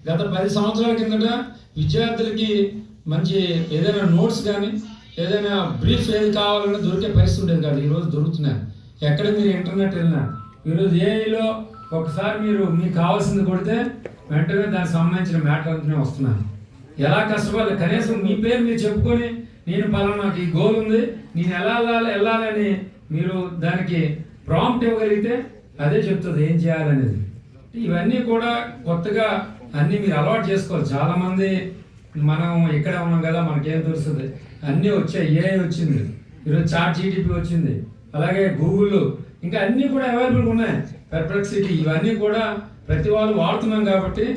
గత 10 సంవత్సరాల కిందట విద్యార్థులకి మంచి ఏదైనా నోట్స్ కానీ ఏదైనా బ్రీఫ్ ఏది కావాలన్నా దొరికే పరిస్థితి ఉండేది కాదు. ఈరోజు దొరుకుతున్నాయి. ఎక్కడ మీరు ఇంటర్నెట్ వెళ్ళినా ఈరోజు ఏఐలో ఒకసారి మీకు కావాల్సింది కొడితే వెంటనే దానికి సంబంధించిన మ్యాటర్ అంతనే వస్తున్నాయి. ఎలా కష్టపడాలి, కనీసం మీ పేరు మీరు చెప్పుకొని నేను పలానాకి ఈ గోల్ ఉంది, నేను ఎలా వెళ్ళాలని మీరు దానికి ప్రాంప్ట్ ఇవ్వగలిగితే అదే చెప్తుంది ఏం చేయాలనేది. ఇవన్నీ కూడా కొత్తగా అన్నీ మీరు అలవాటు చేసుకోవాలి. చాలామంది మనం ఇక్కడ ఉన్నాం కదా, మనకేం తెలుస్తుంది, అన్నీ వచ్చాయి. ఏఐ వచ్చింది, ఈరోజు చాట్ జీటీపీ వచ్చింది, అలాగే గూగుల్, ఇంకా అన్నీ కూడా అవైలబుల్గా ఉన్నాయి. పెర్ప్లెక్సిటీ, ఇవన్నీ కూడా ప్రతి వాళ్ళు వాడుతున్నాం కాబట్టి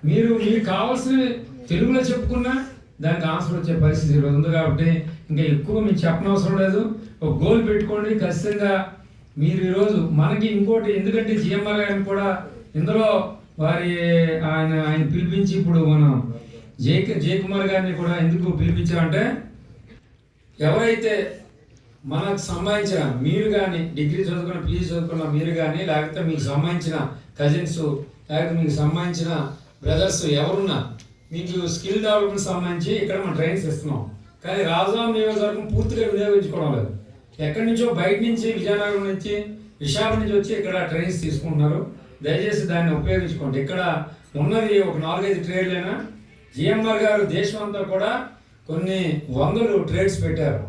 మీకు కావాల్సిన తెలుగులో చెప్పుకున్నా దానికి ఆన్సర్ వచ్చే పరిస్థితి ఈరోజు ఉంది. కాబట్టి ఇంకా ఎక్కువ మీకు చెప్పనవసరం లేదు. ఒక గోల్ పెట్టుకోండి ఖచ్చితంగా. మీరు ఈరోజు మనకి ఇంకోటి, ఎందుకంటే జిఎంఆర్ గారిని కూడా ఇందులో ఆయన పిలిపించి ఇప్పుడు మనం జయకుమార్ గారిని కూడా ఎందుకు పిలిపించారంటే, ఎవరైతే మనకు సంబంధించిన మీరు కానీ డిగ్రీ చదువుకున్న పీజీ చదువుకున్న మీరు కానీ, లేకపోతే మీకు సంబంధించిన కజిన్స్, లేకపోతే మీకు సంబంధించిన బ్రదర్స్ ఎవరున్నా మీకు స్కిల్ డెవలప్మెంట్ సంబంధించి ఇక్కడ మనం ట్రైనింగ్స్ ఇస్తున్నాం. కానీ రాజధాని నియోజకవర్గం పూర్తిగా వినియోగించుకోవడం లేదు. ఎక్కడి నుంచో బయట నుంచి, విజయనగరం నుంచి, విశాఖ నుంచి వచ్చి ఇక్కడ ట్రైనింగ్స్ తీసుకుంటున్నారు. దయచేసి దాన్ని ఉపయోగించుకోండి. ఇక్కడ ఉన్నది ఒక 4-5 ట్రేడ్లైనా జిఎంఆర్ గారు దేశం అంతా కూడా కొన్ని వందలు ట్రేడ్స్ పెట్టారు.